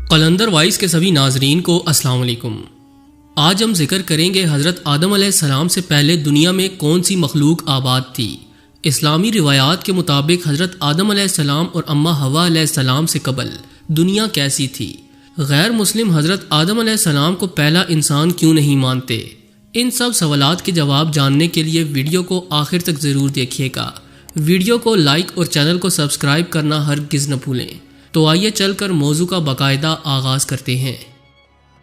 Qalandar voice کے سبھی ناظرین کو السلام علیکم۔ آج ہم ذکر کریں گے حضرت آدم علیہ السلام سے پہلے دنیا میں کون سی مخلوق آباد تھی۔ اسلامی روایات کے مطابق حضرت آدم علیہ السلام اور اماں حوا علیہ السلام سے قبل دنیا کیسی تھی؟ غیر مسلم حضرت آدم علیہ السلام کو پہلا انسان کیوں نہیں مانتے؟ ان سب سوالات کے جواب جاننے کے لیے ویڈیو کو آخر تک ضرور دیکھیے گا۔ ویڈیو کو لائک اور چینل کو سبسکرائب کرنا ہرگز نہ بھولیں۔ تو آئیے چل کر موضوع کا باقاعدہ آغاز کرتے ہیں۔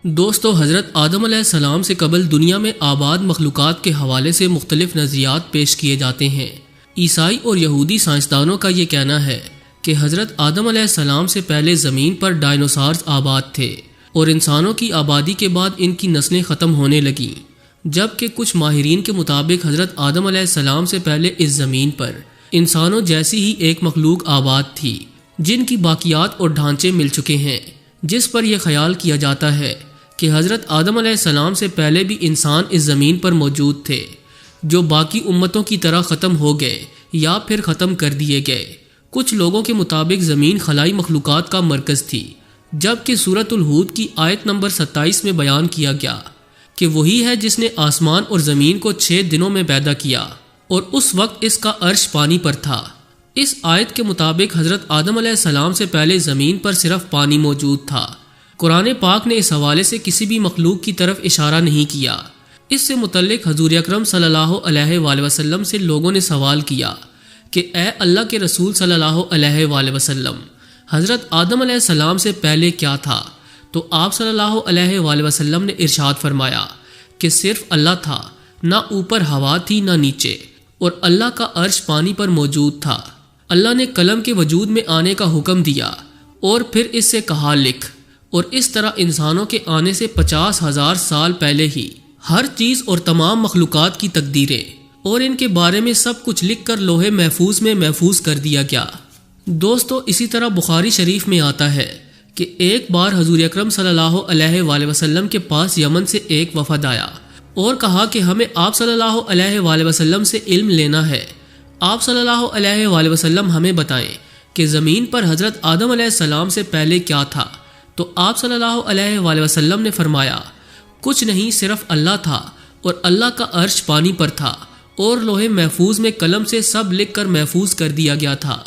دوستو، حضرت آدم علیہ السلام سے قبل دنیا میں آباد مخلوقات کے حوالے سے مختلف نظریات پیش کیے جاتے ہیں۔ عیسائی اور یہودی سائنسدانوں کا یہ کہنا ہے کہ حضرت آدم علیہ السلام سے پہلے زمین پر ڈائنوسارز آباد تھے اور انسانوں کی آبادی کے بعد ان کی نسلیں ختم ہونے لگیں، جبکہ کچھ ماہرین کے مطابق حضرت آدم علیہ السلام سے پہلے اس زمین پر انسانوں جیسی ہی ایک مخلوق آباد تھی جن کی باقیات اور ڈھانچے مل چکے ہیں، جس پر یہ خیال کیا جاتا ہے کہ حضرت آدم علیہ السلام سے پہلے بھی انسان اس زمین پر موجود تھے، جو باقی امتوں کی طرح ختم ہو گئے یا پھر ختم کر دیے گئے۔ کچھ لوگوں کے مطابق زمین خلائی مخلوقات کا مرکز تھی، جبکہ سورۃ الہود کی آیت نمبر 27 میں بیان کیا گیا کہ وہی ہے جس نے آسمان اور زمین کو 6 دنوں میں پیدا کیا اور اس وقت اس کا عرش پانی پر تھا۔ اس آیت کے مطابق حضرت آدم علیہ السلام سے پہلے زمین پر صرف پانی موجود تھا۔ قرآن پاک نے اس حوالے سے کسی بھی مخلوق کی طرف اشارہ نہیں کیا۔ اس سے متعلق حضور اکرم صلی اللہ علیہ وآلہ وسلم سے لوگوں نے سوال کیا کہ اے اللہ کے رسول صلی اللہ علیہ وآلہ وسلم، حضرت آدم علیہ السلام سے پہلے کیا تھا؟ تو آپ صلی اللہ علیہ وآلہ وسلم نے ارشاد فرمایا کہ صرف اللہ تھا، نہ اوپر ہوا تھی نہ نیچے، اور اللہ کا عرش پانی پر موجود تھا۔ اللہ نے قلم کے وجود میں آنے کا حکم دیا اور پھر اس سے کہا لکھ، اور اس طرح انسانوں کے آنے سے 50,000 سال پہلے ہی ہر چیز اور تمام مخلوقات کی تقدیریں اور ان کے بارے میں سب کچھ لکھ کر لوح محفوظ میں محفوظ کر دیا گیا۔ دوستو، اسی طرح بخاری شریف میں آتا ہے کہ ایک بار حضور اکرم صلی اللہ علیہ وآلہ وسلم کے پاس یمن سے ایک وفد آیا اور کہا کہ ہمیں آپ صلی اللہ علیہ وآلہ وسلم سے علم لینا ہے۔ آپ صلی اللہ علیہ وآلہ وسلم ہمیں بتائیں کہ زمین پر حضرت آدم علیہ السلام سے پہلے کیا تھا؟ تو آپ صلی اللہ علیہ وآلہ وسلم نے فرمایا کچھ نہیں، صرف اللہ تھا، اور اللہ کا عرش پانی پر تھا، اور لوح محفوظ میں قلم سے سب لکھ کر محفوظ کر دیا گیا تھا۔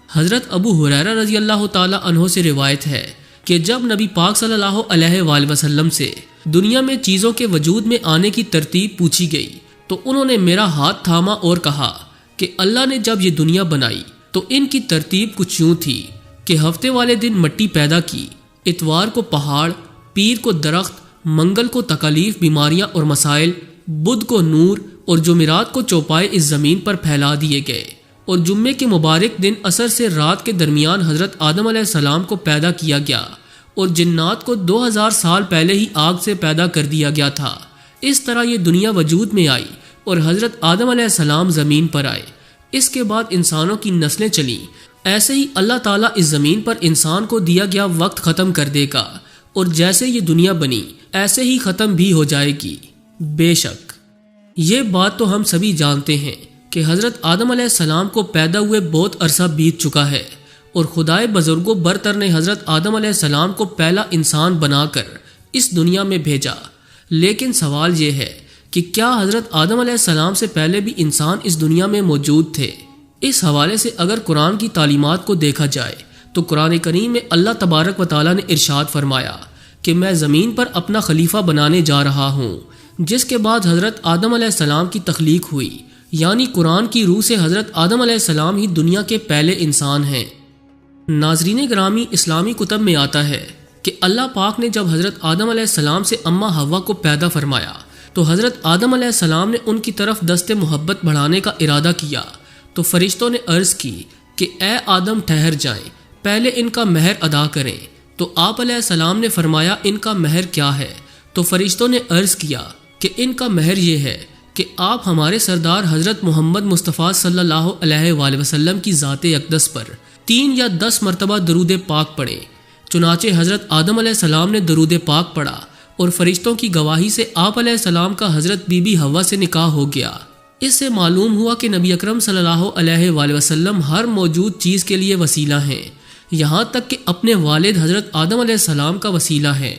حضرت ابو ہریرہ رضی اللہ تعالی عنہ سے روایت ہے کہ جب نبی پاک صلی اللہ علیہ وآلہ وسلم سے دنیا میں چیزوں کے وجود میں آنے کی ترتیب پوچھی گئی تو انہوں نے میرا ہاتھ تھاما اور کہا کہ اللہ نے جب یہ دنیا بنائی تو ان کی ترتیب کچھ یوں تھی کہ ہفتے والے دن مٹی پیدا کی، اتوار کو پہاڑ، پیر کو درخت، منگل کو تکالیف، بیماریاں اور مسائل، بدھ کو نور، اور جمعرات کو چوپائے اس زمین پر پھیلا دیے گئے، اور جمعے کے مبارک دن عصر سے رات کے درمیان حضرت آدم علیہ السلام کو پیدا کیا گیا، اور جنات کو 2000 سال پہلے ہی آگ سے پیدا کر دیا گیا تھا۔ اس طرح یہ دنیا وجود میں آئی اور حضرت آدم علیہ السلام زمین پر آئے۔ اس کے بعد انسانوں کی نسلیں چلیں۔ ایسے ہی اللہ تعالیٰ اس زمین پر انسان کو دیا گیا وقت ختم کر دے گا، اور جیسے یہ دنیا بنی ایسے ہی ختم بھی ہو جائے گی۔ بے شک یہ بات تو ہم سبھی جانتے ہیں کہ حضرت آدم علیہ السلام کو پیدا ہوئے بہت عرصہ بیت چکا ہے، اور خدائے بزرگوں برتر نے حضرت آدم علیہ السلام کو پہلا انسان بنا کر اس دنیا میں بھیجا۔ لیکن سوال یہ ہے کہ کیا حضرت آدم علیہ السلام سے پہلے بھی انسان اس دنیا میں موجود تھے؟ اس حوالے سے اگر قرآن کی تعلیمات کو دیکھا جائے تو قرآن کریم میں اللہ تبارک و تعالیٰ نے ارشاد فرمایا کہ میں زمین پر اپنا خلیفہ بنانے جا رہا ہوں، جس کے بعد حضرت آدم علیہ السلام کی تخلیق ہوئی، یعنی قرآن کی روح سے حضرت آدم علیہ السلام ہی دنیا کے پہلے انسان ہیں۔ ناظرین گرامی، اسلامی کتب میں آتا ہے کہ اللہ پاک نے جب حضرت آدم علیہ السلام سے اماں حوا کو پیدا فرمایا تو حضرت آدم علیہ السلام نے ان کی طرف دست محبت بڑھانے کا ارادہ کیا، تو فرشتوں نے عرض کی کہ اے آدم ٹھہر جائیں، پہلے ان کا مہر ادا کریں۔ تو آپ علیہ السلام نے فرمایا ان کا مہر کیا ہے؟ تو فرشتوں نے عرض کیا کہ ان کا مہر یہ ہے کہ آپ ہمارے سردار حضرت محمد مصطفیٰ صلی اللہ علیہ وآلہ وسلم کی ذات اقدس پر 3 یا 10 مرتبہ درود پاک پڑھیں۔ چنانچہ حضرت آدم علیہ السلام نے درود پاک پڑھا، اور فرشتوں کی گواہی سے آپ علیہ السلام کا حضرت بی بی حوا سے نکاح ہو گیا۔ اس سے معلوم ہوا کہ نبی اکرم صلی اللہ علیہ وآلہ وسلم ہر موجود چیز کے لیے وسیلہ ہیں، یہاں تک کہ اپنے والد حضرت آدم علیہ السلام کا وسیلہ ہیں۔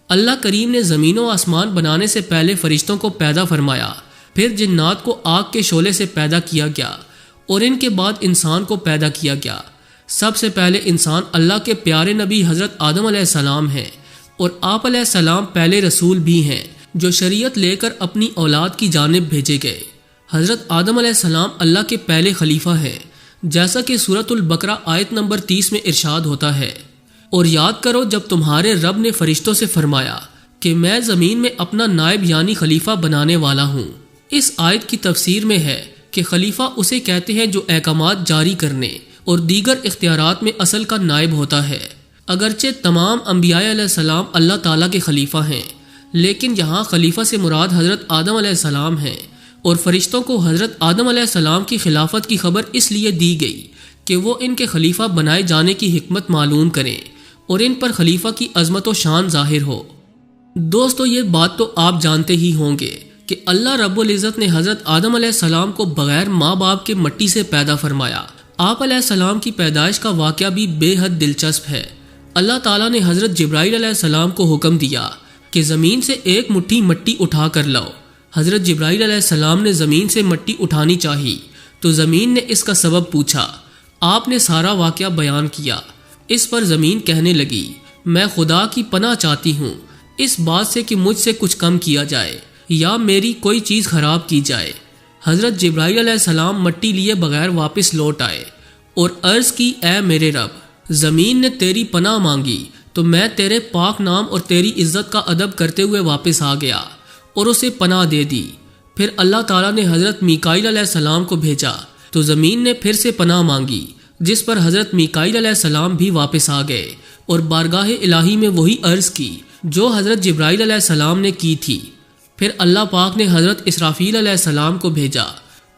اللہ کریم نے زمین و آسمان بنانے سے پہلے فرشتوں کو پیدا فرمایا، پھر جنات کو آگ کے شعلے سے پیدا کیا گیا اور ان کے بعد انسان کو پیدا کیا گیا۔ سب سے پہلے انسان اللہ کے پیارے نبی حضرت آدم علیہ السلام ہیں، اور آپ علیہ السلام پہلے رسول بھی ہیں جو شریعت لے کر اپنی اولاد کی جانب بھیجے گئے۔ حضرت آدم علیہ السلام اللہ کے پہلے خلیفہ ہیں، جیسا کہ سورۃ البقرہ آیت نمبر 30 میں ارشاد ہوتا ہے، اور یاد کرو جب تمہارے رب نے فرشتوں سے فرمایا کہ میں زمین میں اپنا نائب یعنی خلیفہ بنانے والا ہوں۔ اس آیت کی تفسیر میں ہے کہ خلیفہ اسے کہتے ہیں جو احکامات جاری کرنے اور دیگر اختیارات میں اصل کا نائب ہوتا ہے۔ اگرچہ تمام انبیاء علیہ السلام اللہ تعالیٰ کے خلیفہ ہیں، لیکن یہاں خلیفہ سے مراد حضرت آدم علیہ السلام ہیں، اور فرشتوں کو حضرت آدم علیہ السلام کی خلافت کی خبر اس لیے دی گئی کہ وہ ان کے خلیفہ بنائے جانے کی حکمت معلوم کریں اور ان پر خلیفہ کی عظمت و شان ظاہر ہو۔ دوستو، یہ بات تو آپ جانتے ہی ہوں گے کہ اللہ رب العزت نے حضرت آدم علیہ السلام کو بغیر ماں باپ کے مٹی سے پیدا فرمایا۔ آپ علیہ السلام کی پیدائش کا واقعہ بھی بے حد دلچسپ ہے۔ اللہ تعالیٰ نے حضرت جبرائیل علیہ السلام کو حکم دیا کہ زمین سے ایک مٹھی مٹی اٹھا کر لاؤ۔ حضرت جبرائیل علیہ السلام نے زمین سے مٹی اٹھانی چاہی تو زمین نے اس کا سبب پوچھا۔ آپ نے سارا واقعہ بیان کیا۔ اس پر زمین کہنے لگی، میں خدا کی پناہ چاہتی ہوں اس بات سے کہ مجھ سے کچھ کم کیا جائے یا میری کوئی چیز خراب کی جائے۔ حضرت جبرائیل علیہ السلام مٹی لیے بغیر واپس لوٹ آئے اور عرض کی، اے میرے رب، زمین نے تیری پناہ مانگی تو میں تیرے پاک نام اور تیری عزت کا ادب کرتے ہوئے واپس آ گیا اور اسے پناہ دے دی۔ پھر اللہ تعالیٰ نے حضرت میکائیل علیہ السلام کو بھیجا تو زمین نے پھر سے پناہ مانگی، جس پر حضرت میکائیل علیہ السلام بھی واپس آ گئے اور بارگاہ الہی میں وہی عرض کی جو حضرت جبرائیل علیہ السلام نے کی تھی۔ پھر اللہ پاک نے حضرت اسرافیل علیہ السلام کو بھیجا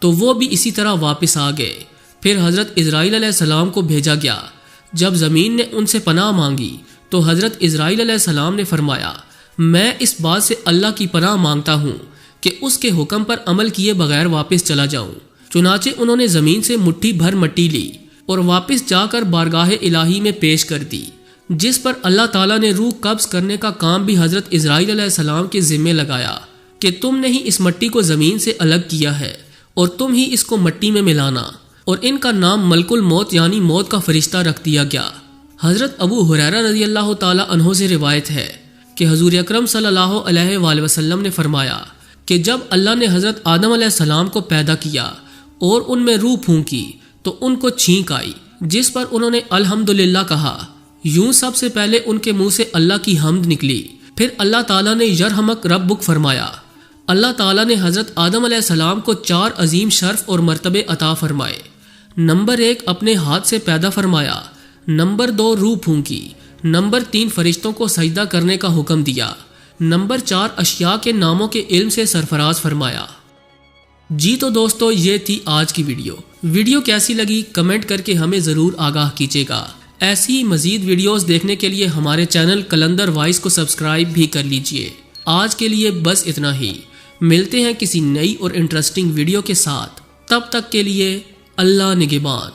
تو وہ بھی اسی طرح واپس آ گئے۔ پھر حضرت اسرائیل علیہ السلام کو بھیجا گیا۔ جب زمین نے ان سے پناہ مانگی تو حضرت اسرائیل علیہ السلام نے فرمایا، میں اس بات سے اللہ کی پناہ مانگتا ہوں کہ اس کے حکم پر عمل کیے بغیر واپس چلا جاؤں۔ چنانچہ انہوں نے زمین سے مٹھی بھر مٹی لی اور واپس جا کر بارگاہ الہی میں پیش کر دی، جس پر اللہ تعالیٰ نے روح قبض کرنے کا کام بھی حضرت اسرائیل علیہ السلام کے ذمے لگایا کہ تم نے ہی اس مٹی کو زمین سے الگ کیا ہے اور تم ہی اس کو مٹی میں ملانا، اور ان کا نام ملک الموت یعنی موت کا فرشتہ رکھ دیا گیا۔ حضرت ابو ہریرہ رضی اللہ تعالیٰ عنہ سے روایت ہے کہ حضور اکرم صلی اللہ علیہ وآلہ وسلم نے فرمایا کہ جب اللہ نے حضرت آدم علیہ السلام کو پیدا کیا اور ان میں روح پھونکی تو ان کو چھینک آئی، جس پر انہوں نے الحمدللہ کہا۔ یوں سب سے پہلے ان کے منہ سے اللہ کی حمد نکلی، پھر اللہ تعالیٰ نے یرحمک ربک فرمایا۔ اللہ تعالیٰ نے حضرت آدم علیہ السلام کو 4 عظیم شرف اور مرتبے عطا فرمائے۔ نمبر 1 اپنے ہاتھ سے پیدا فرمایا، نمبر 2 روح پھونکی، نمبر 3 فرشتوں کو سجدہ کرنے کا حکم دیا، نمبر 4 اشیاء کے ناموں کے علم سے سرفراز فرمایا۔ جی تو دوستو، یہ تھی آج کی ویڈیو کیسی لگی کمنٹ کر کے ہمیں ضرور آگاہ کیجیے گا۔ ایسی مزید ویڈیوز دیکھنے کے لیے ہمارے چینل کلندر وائس کو سبسکرائب بھی کر لیجئے۔ آج کے لیے بس اتنا ہی، ملتے ہیں کسی نئی اور انٹرسٹنگ ویڈیو کے ساتھ، تب تک کے لیے اللہ نگہبان۔